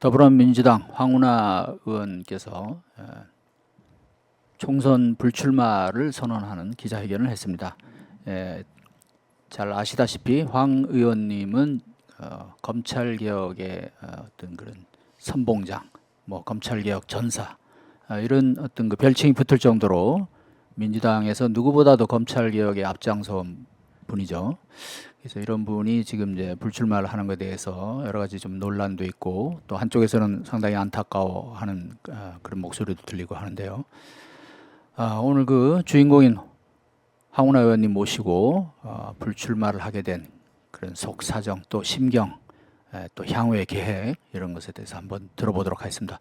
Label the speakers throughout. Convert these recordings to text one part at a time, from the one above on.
Speaker 1: 더불어민주당 황운하 의원께서 총선 불출마를 선언하는 기자회견을 했습니다. 잘 아시다시피 황 의원님은 검찰개혁의 어떤 그런 선봉장, 검찰개혁 전사 이런 어떤 그 별칭이 붙을 정도로 민주당에서 누구보다도 검찰개혁에 앞장선 분이죠. 그래서 이런 분이 지금 이제 불출마를 하는 것에 대해서 여러 가지 좀 논란도 있고 또 한쪽에서는 상당히 안타까워하는 그런 목소리도 들리고 하는데요. 오늘 그 주인공인 황운하 의원님 모시고 불출마를 하게 된 그런 속사정 또 심경 또 향후의 계획 이런 것에 대해서 한번 들어보도록 하겠습니다.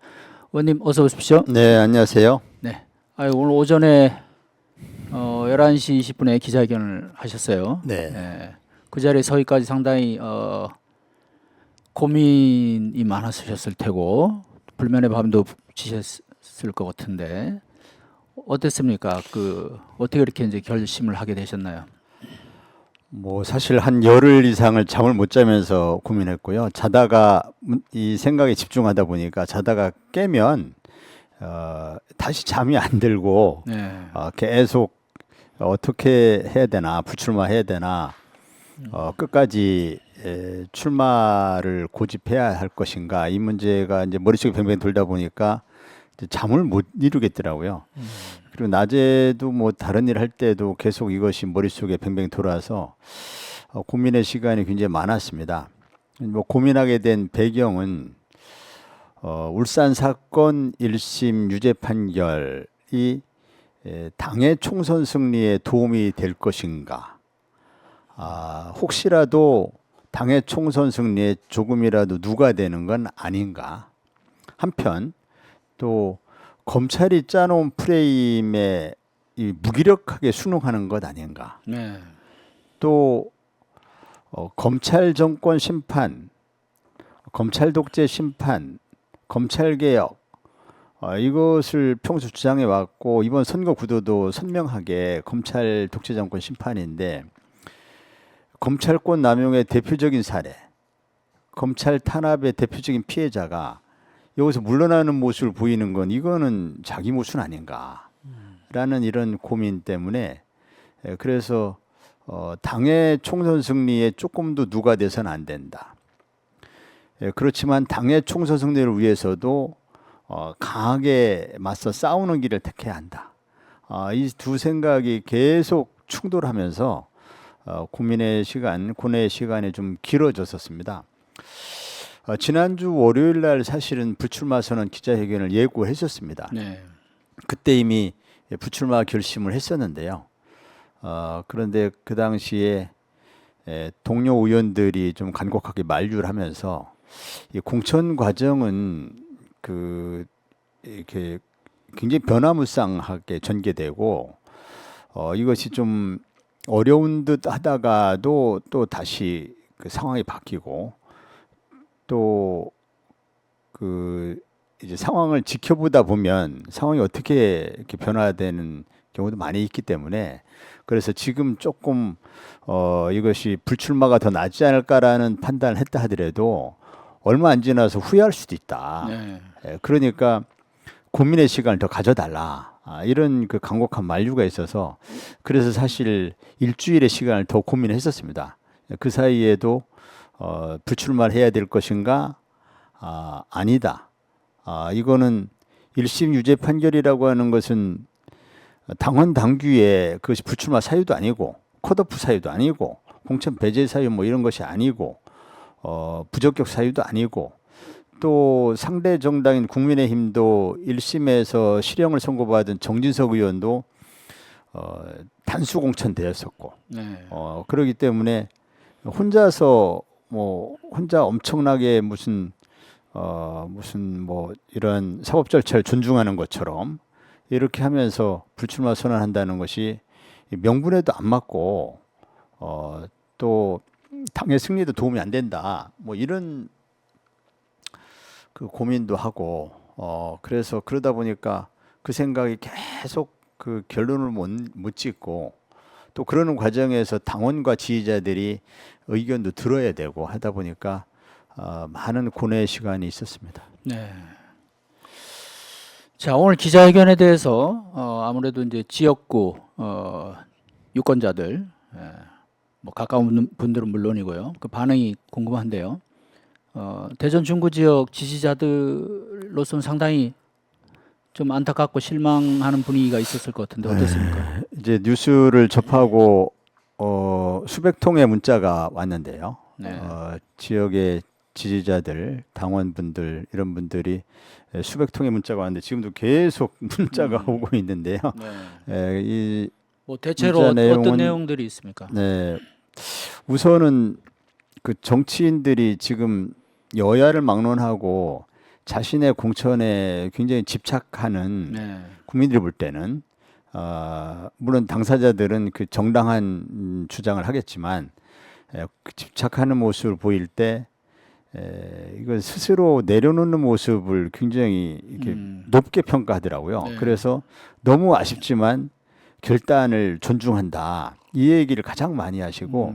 Speaker 1: 의원님 어서 오십시오.
Speaker 2: 네, 안녕하세요.
Speaker 1: 네. 오늘 오전에 11시 20분에 기자회견을 하셨어요.
Speaker 2: 네.
Speaker 1: 그 자리에 서기까지 상당히 고민이 많으셨을 테고 불면의 밤도 지셨을 것 같은데 어땠습니까? 어떻게 이렇게 이제 결심을 하게 되셨나요?
Speaker 2: 사실 한 열흘 이상을 잠을 못 자면서 고민했고요. 자다가 이 생각에 집중하다 보니까 자다가 깨면 다시 잠이 안 들고 계속 어떻게 해야 되나, 불출마해야 되나, 끝까지 출마를 고집해야 할 것인가, 이 문제가 이제 머릿속에 뱅뱅 돌다 보니까 이제 잠을 못 이루겠더라고요. 그리고 낮에도 다른 일 할 때도 계속 이것이 머릿속에 뱅뱅 돌아서 고민의 시간이 굉장히 많았습니다. 고민하게 된 배경은 울산 사건 1심 유죄 판결이 당의 총선 승리에 도움이 될 것인가, 혹시라도 당의 총선 승리에 조금이라도 누가 되는 건 아닌가. 한편 또 검찰이 짜놓은 프레임에 무기력하게 순응하는 것 아닌가. 또 검찰 정권 심판, 검찰 독재 심판, 검찰 개혁, 이것을 평소 주장해 왔고 이번 선거 구도도 선명하게 검찰 독재 정권 심판인데, 검찰권 남용의 대표적인 사례, 검찰 탄압의 대표적인 피해자가 여기서 물러나는 모습을 보이는 건 이거는 자기 모순 아닌가라는 이런 고민 때문에, 그래서 당의 총선 승리에 조금도 누가 돼서는 안 된다. 그렇지만 당의 총선 승리를 위해서도 강하게 맞서 싸우는 길을 택해야 한다. 이 두 생각이 계속 충돌하면서 고민의 시간, 고뇌의 시간이 좀 길어졌었습니다. 지난주 월요일 날 사실은 불출마 선언 기자회견을 예고했었습니다. 그때 이미 불출마 결심을 했었는데요. 그런데 그 당시에 동료 의원들이 좀 간곡하게 만류를 하면서 이 공천 과정은 이렇게 굉장히 변화무쌍하게 전개되고 이것이 좀 어려운 듯 하다가도 또 다시 그 상황이 바뀌고, 또 이제 상황을 지켜보다 보면 상황이 어떻게 이렇게 변화되는 경우도 많이 있기 때문에, 그래서 지금 조금 이것이 불출마가 더 낫지 않을까라는 판단을 했다 하더라도 얼마 안 지나서 후회할 수도 있다. 그러니까 고민의 시간을 더 가져달라. 이런 간곡한 만류가 있어서, 그래서 사실 일주일의 시간을 더 고민했었습니다. 그 사이에도 불출마를 해야 될 것인가, 아니다. 이거는 1심 유죄 판결이라고 하는 것은 당원 당규에 그것이 불출마 사유도 아니고 컷오프 사유도 아니고 공천 배제 사유 이런 것이 아니고 부적격 사유도 아니고, 또 상대 정당인 국민의힘도 1심에서 실형을 선고받은 정진석 의원도 단수 공천되었었고, 그렇기 때문에 혼자서 혼자 엄청나게 무슨 이런 사법 절차를 존중하는 것처럼 이렇게 하면서 불출마 선언한다는 것이 명분에도 안 맞고 또 당의 승리에도 도움이 안 된다. 이런 고민도 하고, 그래서 그러다 보니까 그 생각이 계속 결론을 못 짓고, 또 그러는 과정에서 당원과 지지자들이 의견도 들어야 되고 하다 보니까 많은 고뇌의 시간이 있었습니다.
Speaker 1: 네. 자, 오늘 기자회견에 대해서 아무래도 이제 지역구 유권자들, 뭐 가까운 분들은 물론이고요. 그 반응이 궁금한데요. 대전 중구 지역 지지자들로서는 상당히 좀 안타깝고 실망하는 분위기가 있었을 것 같은데 어떻습니까?
Speaker 2: 이제 뉴스를 접하고 수백 통의 문자가 왔는데요.
Speaker 1: 네.
Speaker 2: 지역의 지지자들, 당원분들 이런 분들이 수백 통의 문자가 왔는데 지금도 계속 문자가 오고 있는데요.
Speaker 1: 네.
Speaker 2: 이
Speaker 1: 뭐 대체로
Speaker 2: 문자 내용은-
Speaker 1: 어떤 내용들이 있습니까?
Speaker 2: 네. 우선은 그 정치인들이 지금 여야를 막론하고 자신의 공천에 굉장히 집착하는
Speaker 1: 네.
Speaker 2: 국민들이 볼 때는 물론 당사자들은 그 정당한 주장을 하겠지만 그 집착하는 모습을 보일 때 이걸 스스로 내려놓는 모습을 굉장히 이렇게 높게 평가하더라고요.
Speaker 1: 네.
Speaker 2: 그래서 너무 아쉽지만 결단을 존중한다. 이 얘기를 가장 많이 하시고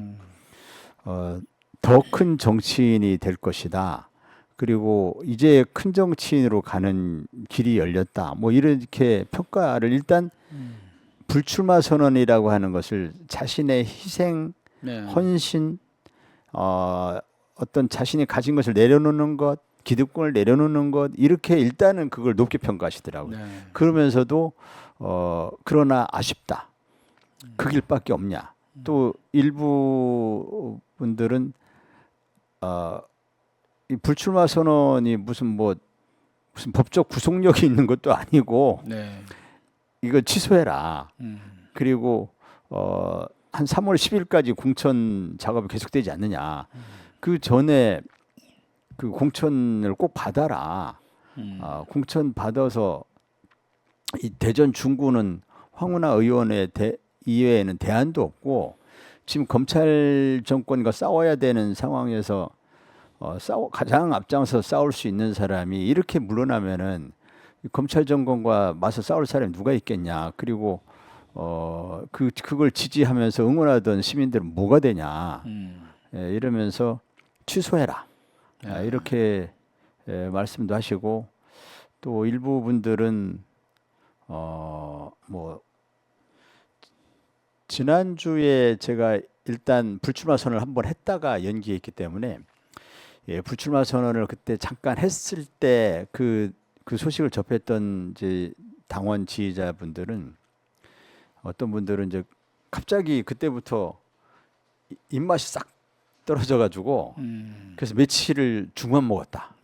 Speaker 2: 더 큰 정치인이 될 것이다. 그리고 이제 큰 정치인으로 가는 길이 열렸다. 뭐 이렇게 평가를 일단 불출마 선언이라고 하는 것을 자신의 희생,
Speaker 1: 네.
Speaker 2: 헌신, 어떤 자신이 가진 것을 내려놓는 것, 기득권을 내려놓는 것 이렇게 일단은 그걸 높게 평가하시더라고요.
Speaker 1: 네.
Speaker 2: 그러면서도 그러나 아쉽다. 그 길밖에 없냐. 또 일부 분들은 이 불출마 선언이 무슨 법적 구속력이 있는 것도 아니고
Speaker 1: 네.
Speaker 2: 이거 취소해라. 그리고 한 3월 10일까지 공천 작업이 계속되지 않느냐. 그 전에 그 공천을 꼭 받아라. 공천 받아서 이 대전 중구는 황운하 의원의 이외에는 대안도 없고 지금 검찰 정권과 싸워야 되는 상황에서 가장 앞장서 싸울 수 있는 사람이 이렇게 물러나면은 검찰 정권과 맞서 싸울 사람이 누가 있겠냐. 그리고 그걸 지지하면서 응원하던 시민들은 뭐가 되냐. 이러면서 취소해라. 이렇게 말씀도 하시고 또 일부 분들은 뭐 지난주에 제가 일단 불출마 선언을 한번 했다가 연기했기 때문에 불출마 선언을 그때 잠깐 했을 때 그 소식을 접했던 이제 당원 지지자분들은 어떤 분들은 이제 갑자기 그때부터 입맛이 싹 떨어져 가지고 그래서 며칠을 죽만 먹었다.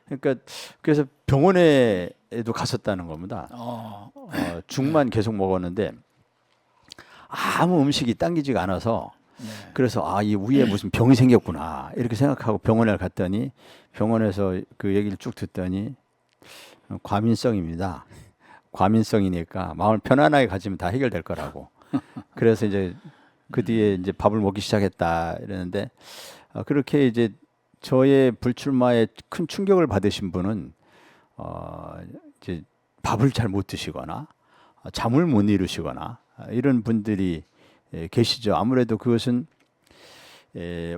Speaker 2: 그러니까 그래서 병원에도 갔었다는 겁니다. 죽만 계속 먹었는데 아무 음식이 당기지가 않아서 그래서 이 위에 무슨 병이 생겼구나 이렇게 생각하고 병원에 갔더니 병원에서 그 얘기를 쭉 듣더니 과민성입니다. 과민성이니까 마음을 편안하게 가지면 다 해결될 거라고. 그래서 이제 그 뒤에 이제 밥을 먹기 시작했다 이러는데 그렇게 이제 저의 불출마에 큰 충격을 받으신 분은 이제 밥을 잘 못 드시거나 잠을 못 이루시거나 이런 분들이 계시죠. 아무래도 그것은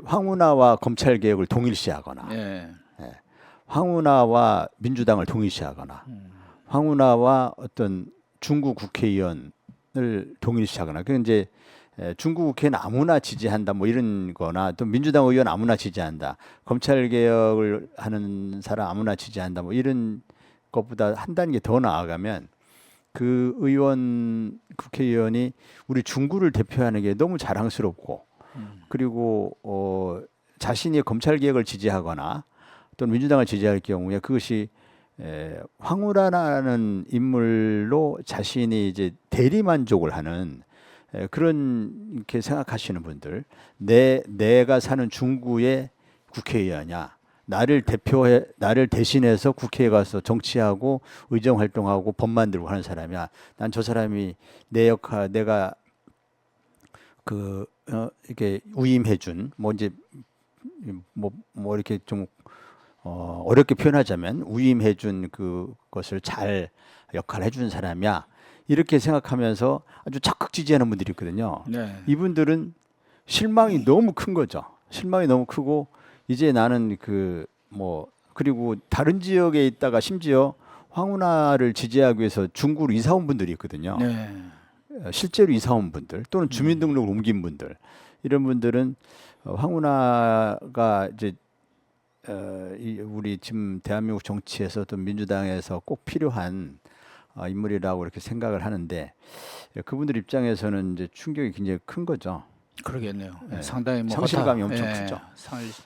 Speaker 2: 황운하와 검찰 개혁을 동일시하거나 황운하와 민주당을 동일시하거나 황운하와 어떤 중구 국회의원을 동일시하거나 그 이제 중구 국회는 아무나 지지한다 뭐 이런 거나 또 민주당 의원 아무나 지지한다. 검찰 개혁을 하는 사람 아무나 지지한다 뭐 이런 것보다 한 단계 더 나아가면 그 국회의원이 우리 중구를 대표하는 게 너무 자랑스럽고 그리고 자신이 검찰 개혁을 지지하거나 또는 민주당을 지지할 경우에 그것이 황우라는 인물로 자신이 이제 대리 만족을 하는 그런 이렇게 생각하시는 분들, 내가 사는 중구의 국회의원이야. 나를 대신해서 국회에 가서 정치하고 의정 활동하고 법 만들고 하는 사람이야. 난 저 사람이 내가 이렇게 위임해준 이제 뭐 이렇게 좀 어렵게 표현하자면 위임해준 그것을 잘 역할을 해준 사람이야. 이렇게 생각하면서 아주 적극 지지하는 분들이 있거든요. 이분들은 실망이 너무 큰 거죠. 실망이 너무 크고 이제 나는 그리고 다른 지역에 있다가 심지어 황운하를 지지하기 위해서 중구로 이사 온 분들이 있거든요.
Speaker 1: 네.
Speaker 2: 실제로 이사 온 분들 또는 주민등록을 옮긴 분들 이런 분들은 황운하가 이제 우리 지금 대한민국 정치에서 또 민주당에서 꼭 필요한 인물이라고 이렇게 생각을 하는데 그분들 입장에서는 이제 충격이 굉장히 큰 거죠.
Speaker 1: 그러겠네요.
Speaker 2: 네.
Speaker 1: 상당히 뭐
Speaker 2: 상실감이 엄청
Speaker 1: 예,
Speaker 2: 크죠.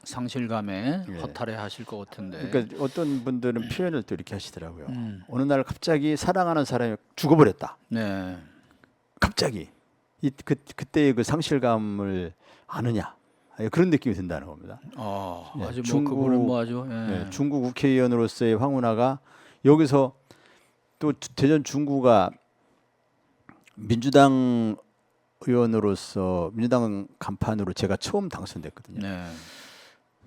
Speaker 1: 상실감에
Speaker 2: 예.
Speaker 1: 허탈해하실 것 같은데.
Speaker 2: 그러니까 어떤 분들은 표현을 또 이렇게 하시더라고요.
Speaker 1: 음.
Speaker 2: 어느 날 갑자기 사랑하는 사람이 죽어버렸다.
Speaker 1: 네.
Speaker 2: 갑자기 그때의 그 상실감을 아느냐 그런 느낌이 든다는 겁니다. 예,
Speaker 1: 아주 뭐
Speaker 2: 중국-
Speaker 1: 그분은 뭐 아주 예.
Speaker 2: 네, 중국 국회의원으로서의 황운하가 여기서 또 대전 중구가 민주당 의원으로서 민주당 간판으로 제가 처음 당선됐거든요.
Speaker 1: 네.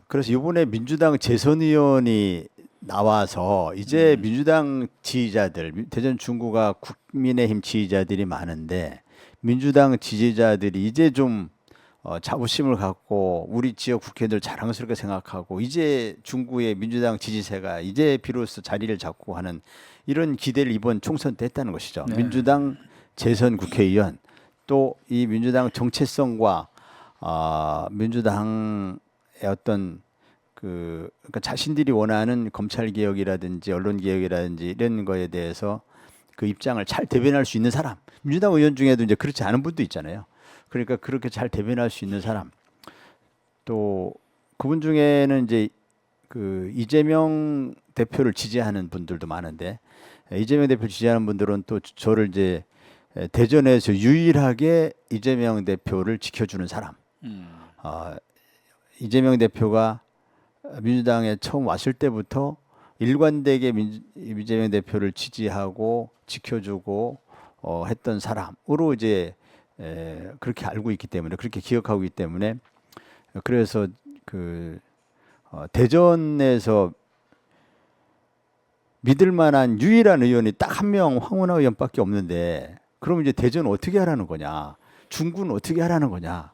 Speaker 2: 그래서 이번에 민주당 재선 의원이 나와서 이제 민주당 지지자들 대전 중구가 국민의힘 지지자들이 많은데 민주당 지지자들이 이제 좀 자부심을 갖고 우리 지역 국회의원들 자랑스럽게 생각하고 이제 중구의 민주당 지지세가 이제 비로소 자리를 잡고 하는 이런 기대를 이번 총선 때 했다는 것이죠.
Speaker 1: 네.
Speaker 2: 민주당 재선 국회의원 또 이 민주당 정체성과 민주당의 어떤 그러니까 자신들이 원하는 검찰 개혁이라든지 언론 개혁이라든지 이런 거에 대해서 그 입장을 잘 대변할 수 있는 사람. 민주당 의원 중에도 이제 그렇지 않은 분도 있잖아요. 그러니까 그렇게 잘 대변할 수 있는 사람. 또 그분 중에는 이제 그 이재명 대표를 지지하는 분들도 많은데 이재명 대표 지지하는 분들은 또 저를 이제 대전에서 유일하게 이재명 대표를 지켜주는 사람. 이재명 대표가 민주당에 처음 왔을 때부터 일관되게 이재명 대표를 지지하고 지켜주고 했던 사람으로 이제 그렇게 알고 있기 때문에 그렇게 기억하고 있기 때문에 그래서 대전에서 믿을 만한 유일한 의원이 딱 한 명 황운하 의원밖에 없는데 그럼 이제 대전 어떻게 하라는 거냐 중구는 어떻게 하라는 거냐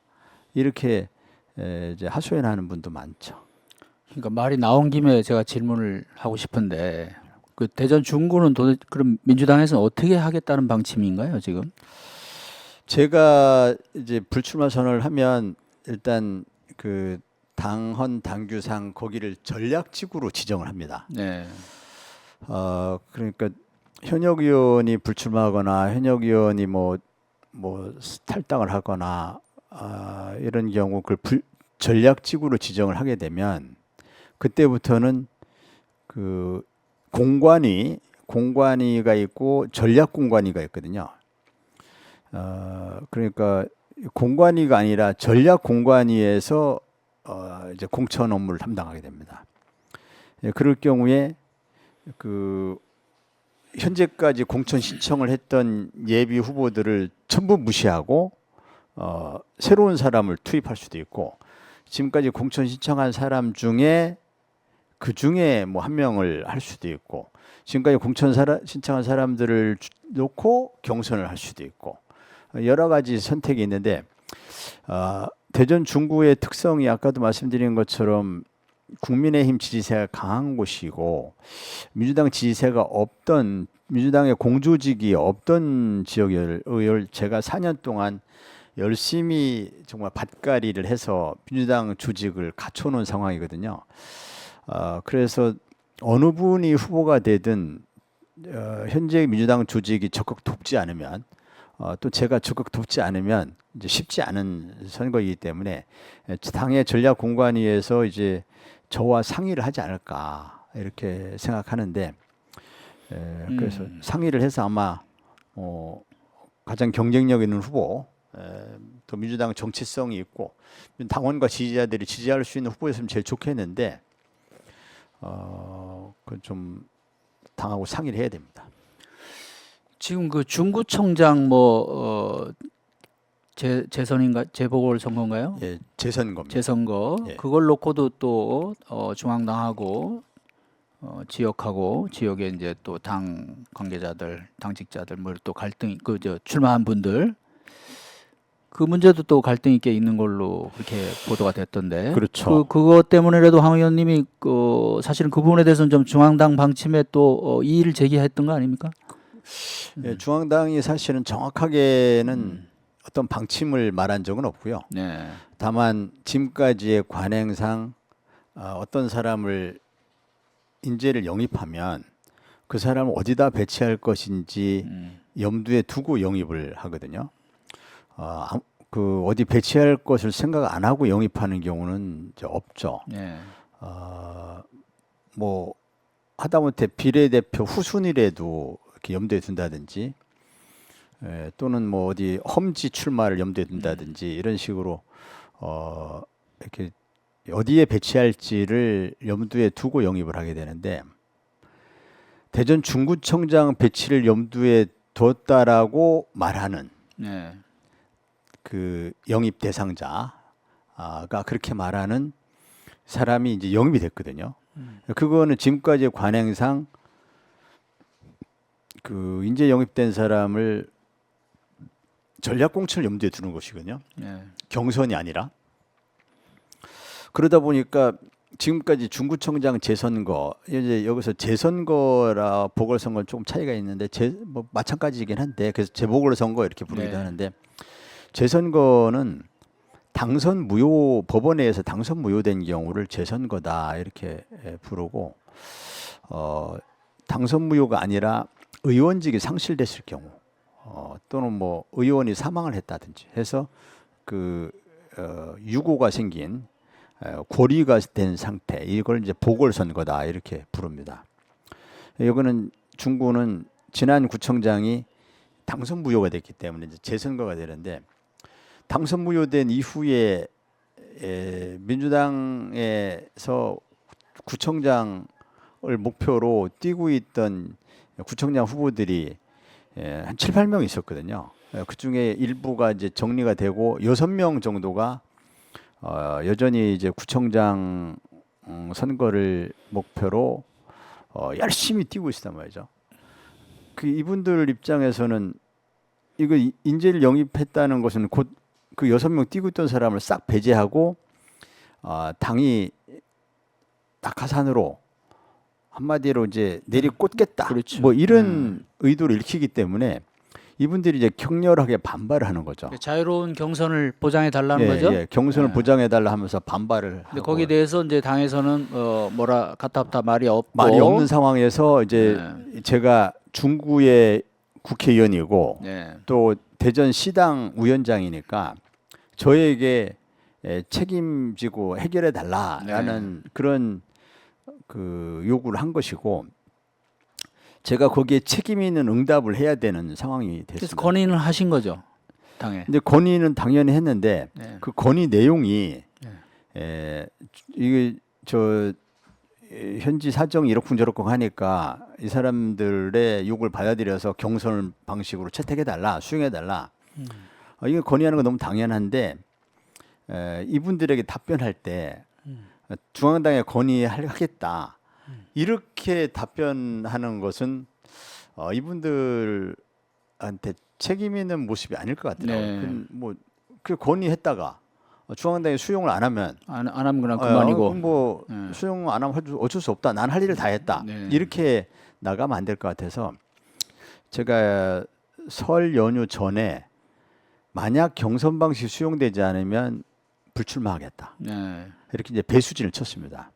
Speaker 2: 이렇게 이제 하소연하는 분도 많죠.
Speaker 1: 그러니까 말이 나온 김에 제가 질문을 하고 싶은데 그 대전 중구는 그럼 민주당에서는 어떻게 하겠다는 방침인가요 지금?
Speaker 2: 제가 이제 불출마 선언을 하면 일단 그 당헌 당규상 거기를 전략지구로 지정을 합니다.
Speaker 1: 네.
Speaker 2: 그러니까 현역 의원이 불출마하거나 현역 의원이 뭐 탈당을 하거나 이런 경우 그걸 전략지구로 지정을 하게 되면 그때부터는 그 공관위가 있고 전략공관위가 있거든요. 그러니까 공관위가 아니라 전략공관위에서 이제 공천 업무를 담당하게 됩니다. 그럴 경우에 그 현재까지 공천 신청을 했던 예비 후보들을 전부 무시하고 새로운 사람을 투입할 수도 있고 지금까지 공천 신청한 사람 중에 그 중에 뭐 한 명을 할 수도 있고 지금까지 공천 신청한 사람들을 놓고 경선을 할 수도 있고 여러 가지 선택이 있는데 대전 중구의 특성이 아까도 말씀드린 것처럼 국민의힘 지지세가 강한 곳이고 민주당 지지세가 없던 민주당의 공조직이 없던 지역을 제가 4년 동안 열심히 정말 밭갈이를 해서 민주당 조직을 갖춰놓은 상황이거든요. 그래서 어느 분이 후보가 되든 현재 민주당 조직이 적극 돕지 않으면 또 제가 적극 돕지 않으면 이제 쉽지 않은 선거이기 때문에 당의 전략공관위에서 이제 저와 상의를 하지 않을까 이렇게 생각하는데 그래서 상의를 해서 아마 가장 경쟁력 있는 후보 또 민주당 정체성이 있고 당원과 지지자들이 지지할 수 있는 후보였으면 제일 좋겠는데 그 좀 당하고 상의를 해야 됩니다.
Speaker 1: 지금 그 중구청장 재선인가 재보궐 선거인가요?
Speaker 2: 예, 재선거입니다.
Speaker 1: 재선거
Speaker 2: 예.
Speaker 1: 그걸 놓고도 또 중앙당하고 지역하고 지역에 이제 또 당 관계자들, 당직자들 뭐 또 갈등이 출마한 분들 그 문제도 또 갈등이 꽤 있는 걸로 그렇게 보도가 됐던데.
Speaker 2: 그렇죠.
Speaker 1: 그것 때문에라도 황 의원님이 사실은 그 부분에 대해서는 좀 중앙당 방침에 또 이의를 제기했던 거 아닙니까?
Speaker 2: 예, 중앙당이 사실은 정확하게는 어떤 방침을 말한 적은 없고요.
Speaker 1: 네.
Speaker 2: 다만 지금까지의 관행상 어떤 사람을 인재를 영입하면 그 사람을 어디다 배치할 것인지 염두에 두고 영입을 하거든요. 그 어디 배치할 것을 생각 안 하고 영입하는 경우는 이제 없죠.
Speaker 1: 네.
Speaker 2: 뭐 하다못해 비례대표 후순위라도 이렇게 염두에 둔다든지 또는 뭐 어디 험지 출마를 염두에 둔다든지 이런 식으로 이렇게 어디에 배치할지를 염두에 두고 영입을 하게 되는데 대전 중구청장 배치를 염두에 뒀다라고 말하는
Speaker 1: 네.
Speaker 2: 그 영입 대상자가 그렇게 말하는 사람이 이제 영입이 됐거든요. 그거는 지금까지의 관행상 그 인재 영입된 사람을 전략공천을 염두에 두는 것이거든요.
Speaker 1: 네.
Speaker 2: 경선이 아니라. 그러다 보니까 지금까지 중구청장 재선거 이제 여기서 재선거라 보궐선거는 조금 차이가 있는데 뭐 마찬가지이긴 한데 그래서 재보궐선거 이렇게 부르기도
Speaker 1: 네.
Speaker 2: 하는데 재선거는 당선 무효 법원에서 당선 무효된 경우를 재선거다 이렇게 부르고 당선 무효가 아니라 의원직이 상실됐을 경우 또는 뭐 의원이 사망을 했다든지 해서 그 유고가 생긴 고리가 된 상태 이걸 이제 보궐선거다 이렇게 부릅니다. 이거는 중구는 지난 구청장이 당선 무효가 됐기 때문에 이제 재선거가 되는데 당선 무효된 이후에 민주당에서 구청장을 목표로 뛰고 있던 구청장 후보들이 한 7, 8명 있었거든요. 그 중에 일부가 이제 정리가 되고 6명 정도가 여전히 이제 구청장 선거를 목표로 열심히 뛰고 있단 말이죠. 그 이분들 입장에서는 이거 인재를 영입했다는 것은 곧 그 6명 뛰고 있던 사람을 싹 배제하고 당이 낙하산으로 한마디로 이제 내리꽂겠다.
Speaker 1: 그렇죠.
Speaker 2: 뭐 이런 의도를 읽히기 때문에 이분들이 이제 격렬하게 반발을 하는 거죠.
Speaker 1: 자유로운 경선을 보장해 달라는 거죠.
Speaker 2: 예, 경선을 보장해 달라 하면서 반발을
Speaker 1: 근데
Speaker 2: 하고
Speaker 1: 거기에 대해서 이제 당에서는 뭐라 가타부타 말이 없고
Speaker 2: 말이 없는 상황에서 이제 제가 중구의 국회의원이고
Speaker 1: 네.
Speaker 2: 또 대전 시당 위원장이니까 저에게 책임지고 해결해 달라라는 그런 그 요구를 한 것이고 제가 거기에 책임 있는 응답을 해야 되는 상황이 됐습니다.
Speaker 1: 그래서 건의를 하신 거죠, 당에.
Speaker 2: 근데 건의는 당연히 했는데
Speaker 1: 네.
Speaker 2: 그 건의 내용이 이게 저 현지 사정이 이러쿵저러쿵 하니까 이 사람들의 요구를 받아들여서 경선 방식으로 채택해 달라, 수용해 달라. 이거 건의하는 건 너무 당연한데 이분들에게 답변할 때 중앙당에 건의하겠다 이렇게 답변하는 것은 이분들한테 책임 있는 모습이 아닐 것 같더라고요. 그 건의했다가 중앙당이 수용을 안 하면
Speaker 1: 안 하면 그냥 그만이고.
Speaker 2: 그럼 뭐 수용 안 하면 어쩔 수 없다. 난 할 일을 다 했다. 이렇게 나가면 안 될 것 같아서 제가 설 연휴 전에 만약 경선 방식 수용되지 않으면 불출마하겠다. 이렇게 이제 배수진을 쳤습니다.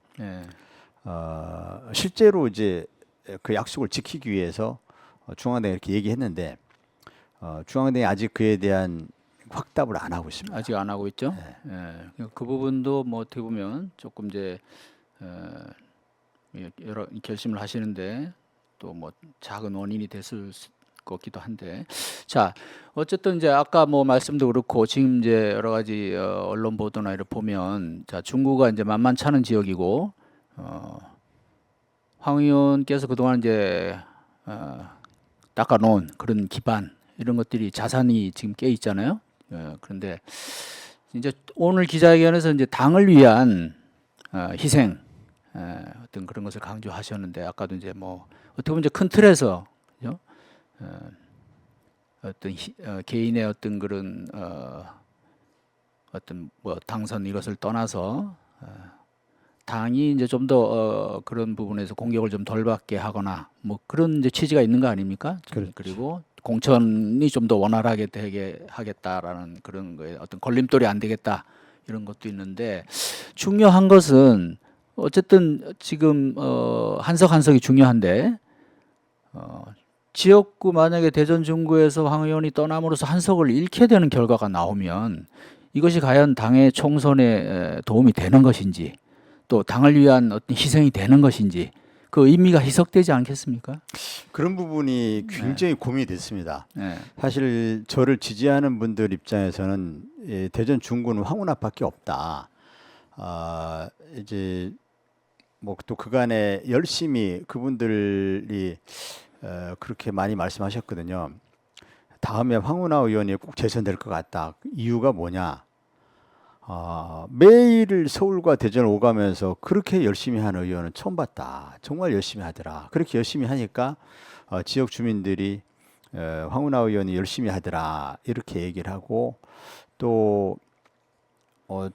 Speaker 2: 실제로 이제 그 약속을 지키기 위해서 중앙당이 이렇게 얘기했는데 중앙당이 아직 그에 대한 확답을 안 하고 있습니다.
Speaker 1: 아직 안 하고 있죠. 그 부분도 뭐 어떻게 보면 조금 이제 여러 결심을 하시는데 또 뭐 작은 원인이 됐을 것 같기도 한데, 자 어쨌든 이제 아까 뭐 말씀도 그렇고 지금 이제 여러 가지 언론 보도나 이를 보면 자 중구가 이제 만만치 않은 지역이고 황 의원께서 그동안 이제 닦아놓은 그런 기반 이런 것들이 자산이 지금 꽤 있잖아요. 그런데 이제 오늘 기자회견에서 이제 당을 위한 희생 어떤 그런 것을 강조하셨는데 아까도 이제 뭐 어떻게 보면 이제 큰 틀에서 그죠? 어떤 개인의 어떤 그런 어떤 뭐 당선 이것을 떠나서 당이 이제 좀 더 그런 부분에서 공격을 좀 덜 받게 하거나 뭐 그런 이제 취지가 있는 거 아닙니까?
Speaker 2: 그렇죠.
Speaker 1: 그리고 공천이 좀 더 원활하게 되게 하겠다라는 그런 거에 어떤 걸림돌이 안 되겠다 이런 것도 있는데 중요한 것은 어쨌든 지금 한석 한석이 중요한데 지역구 만약에 대전 중구에서 황 의원이 떠남으로써 한석을 잃게 되는 결과가 나오면 이것이 과연 당의 총선에 도움이 되는 것인지 또 당을 위한 어떤 희생이 되는 것인지 그 의미가 희석되지 않겠습니까?
Speaker 2: 그런 부분이 굉장히 고민이 됐습니다.
Speaker 1: 네.
Speaker 2: 사실 저를 지지하는 분들 입장에서는 대전 중구는 황운하밖에 없다. 이제 뭐 또 그간에 열심히 그분들이 그렇게 많이 말씀하셨거든요. 다음에 황운하 의원이 꼭 재선될 것 같다. 이유가 뭐냐? 매일 서울과 대전을 오가면서 그렇게 열심히 하는 의원은 처음 봤다. 정말 열심히 하더라. 그렇게 열심히 하니까 지역 주민들이 황운하 의원이 열심히 하더라. 이렇게 얘기를 하고 또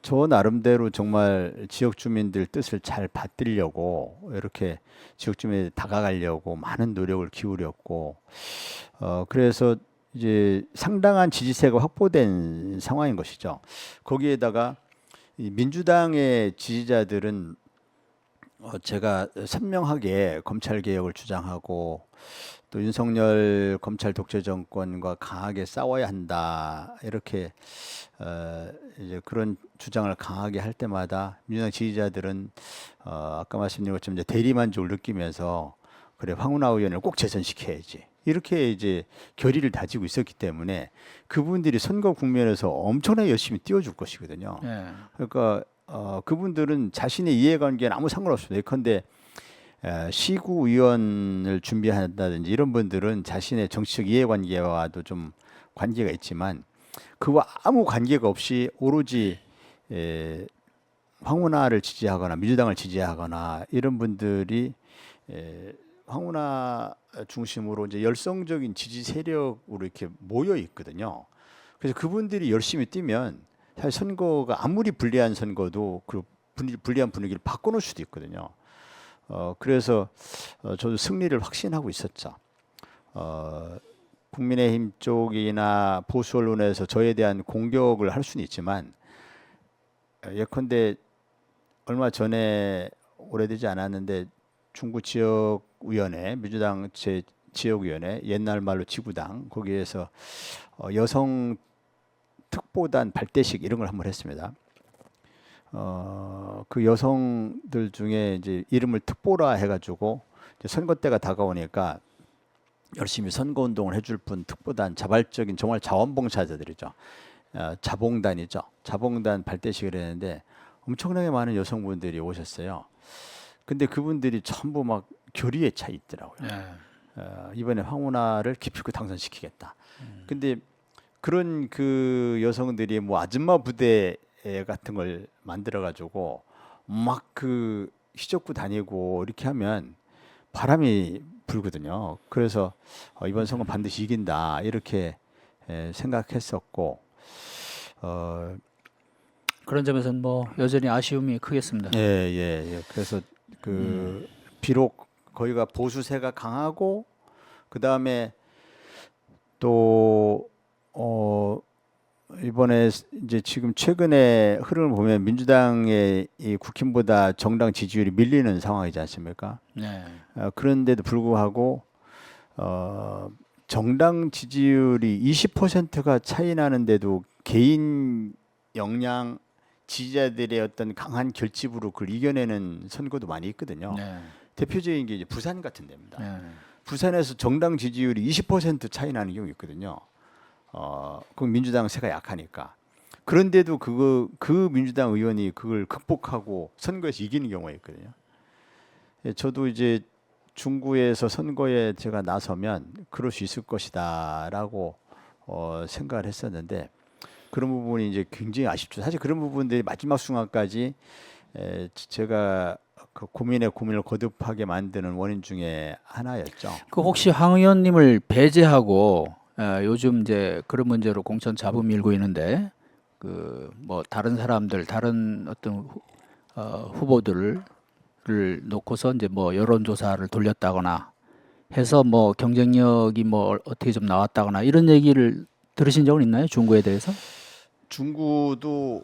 Speaker 2: 저 나름대로 정말 지역 주민들 뜻을 잘 받들려고 이렇게 지역 주민에 다가가려고 많은 노력을 기울였고 그래서 이제 상당한 지지세가 확보된 상황인 것이죠. 거기에다가 이 민주당의 지지자들은 제가 선명하게 검찰 개혁을 주장하고 또 윤석열 검찰 독재 정권과 강하게 싸워야 한다 이렇게 이제 그런 주장을 강하게 할 때마다 민주당 지지자들은 아까 말씀드린 것처럼 이제 대리만족을 느끼면서 그래 황운하 의원을 꼭 재선시켜야지 이렇게 이제 결의를 다지고 있었기 때문에 그분들이 선거 국면에서 엄청나게 열심히 뛰어줄 것이거든요.
Speaker 1: 네.
Speaker 2: 그러니까 그분들은 자신의 이해관계는 아무 상관없습니다. 예컨대 시구 의원을 준비한다든지 이런 분들은 자신의 정치적 이해관계와도 좀 관계가 있지만 그와 아무 관계가 없이 오로지 황운하를 지지하거나 민주당을 지지하거나 이런 분들이 황운하 중심으로 이제 열성적인 지지 세력으로 이렇게 모여 있거든요. 그래서 그분들이 열심히 뛰면 사실 선거가 아무리 불리한 선거도 그 불리한 분위기를 바꿔놓을 수도 있거든요. 그래서 저도 승리를 확신하고 있었죠. 국민의힘 쪽이나 보수 언론에서 저에 대한 공격을 할 수는 있지만 예컨대 얼마 전에 오래되지 않았는데 중구 지역위원회 민주당 제 지역위원회 옛날 말로 지구당 거기에서 여성 특보단 발대식 이런 걸 한번 했습니다. 그 여성들 중에 이제 이름을 특보라 해가지고 이제 선거 때가 다가오니까 열심히 선거 운동을 해줄 분 특보단 자발적인 정말 자원봉사자들이죠. 자봉단이죠. 자봉단 발대식을 했는데 엄청나게 많은 여성분들이 오셨어요. 근데 그분들이 전부 막 결의에 차 있더라고요. 이번에 황운하를 기필코 당선시키겠다. 근데 그런 그 여성들이 뭐 아줌마 부대 같은 걸 만들어 가지고 막 그 휘젓고 다니고 이렇게 하면 바람이 불거든요. 그래서 이번 선거 반드시 이긴다 이렇게 생각했었고
Speaker 1: 그런 점에서는 뭐 여전히 아쉬움이 크겠습니다.
Speaker 2: 예. 그래서 그 비록 거기가 보수세가 강하고 그 다음에 또 이번에 이제 지금 최근에 흐름을 보면 민주당의 이 국힘보다 정당 지지율이 밀리는 상황이지 않습니까?
Speaker 1: 네.
Speaker 2: 그런데도 불구하고 정당 지지율이 20%가 차이 나는데도 개인 역량 지지자들의 어떤 강한 결집으로 그걸 이겨내는 선거도 많이 있거든요.
Speaker 1: 네.
Speaker 2: 대표적인 게 이제 부산 같은 데입니다.
Speaker 1: 네.
Speaker 2: 부산에서 정당 지지율이 20% 차이 나는 경우 있거든요. 그 민주당 세가 약하니까. 그런데도 그 민주당 의원이 그걸 극복하고 선거에서 이기는 경우가 있거든요. 저도 이제 중구에서 선거에 제가 나서면 그럴 수 있을 것이다라고 생각을 했었는데 그런 부분이 이제 굉장히 아쉽죠. 사실 그런 부분들이 마지막 순간까지 제가 그 고민에 고민을 거듭하게 만드는 원인 중에 하나였죠.
Speaker 1: 그 혹시 황 의원님을 배제하고 요즘 이제 그런 문제로 공천 잡음 일고 있는데 그 뭐 다른 사람들 다른 어떤 후보들을 놓고서 이제 뭐 여론조사를 돌렸다거나 해서 뭐 경쟁력이 뭐 어떻게 좀 나왔다거나 이런 얘기를 들으신 적은 있나요? 중구에 대해서?
Speaker 2: 중구도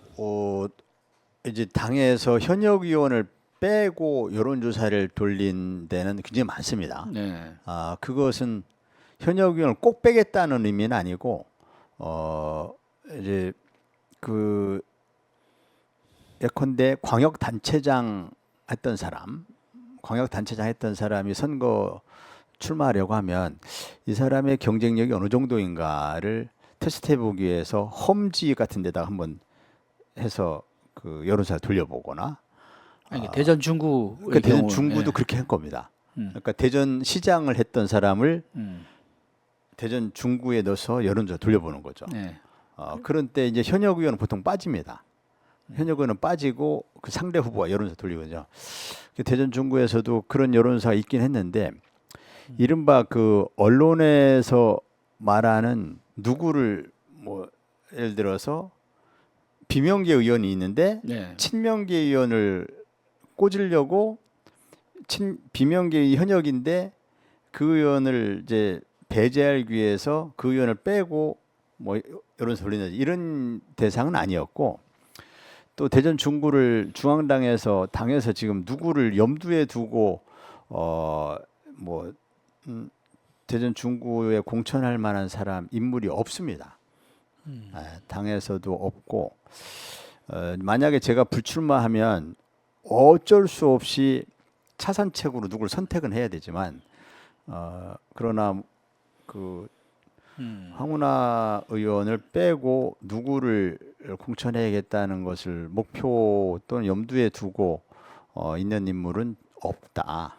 Speaker 2: 이제 당에서 현역 의원을 빼고 여론조사를 돌린 데는 굉장히 많습니다.
Speaker 1: 네.
Speaker 2: 그것은 현역 의원을 꼭 빼겠다는 의미는 아니고 이제 그 예컨대 광역단체장 했던 사람이 선거 출마하려고 하면 이 사람의 경쟁력이 어느 정도인가를 테스트해 보기 위해서 험지 같은 데다가 한번 해서 그 여론조사를 돌려보거나
Speaker 1: 아니, 대전 중구의
Speaker 2: 그러니까 대전
Speaker 1: 경우는,
Speaker 2: 중구도
Speaker 1: 예.
Speaker 2: 그렇게 한 겁니다. 그러니까 대전 시장을 했던 사람을
Speaker 1: 음.
Speaker 2: 대전 중구에 넣어서 여론조사 돌려보는 거죠.
Speaker 1: 네.
Speaker 2: 그런 때 이제 현역 의원은 보통 빠집니다. 현역 의원은 빠지고 그 상대 후보가 여론조사 돌리거든요. 대전 중구에서도 그런 여론조사가 있긴 했는데 이른바 그 언론에서 말하는 누구를 뭐 예를 들어서 비명계 의원이 있는데
Speaker 1: 네.
Speaker 2: 친명계 의원을 꽂으려고 비명계 현역인데 그 의원을 이제 배제하기 위해서 그 의원을 빼고 뭐 여론조사 돌리는 이런 대상은 아니었고 또 대전 중구를 당에서 지금 누구를 염두에 두고 대전 중구에 공천할 만한 사람 인물이 없습니다. 당에서도 없고 만약에 제가 불출마하면 어쩔 수 없이 차선책으로 누구를 선택은 해야 되지만 그러나 그 황운하 의원을 빼고 누구를 공천해야겠다는 것을 목표 또는 염두에 두고 있는 인물은 없다.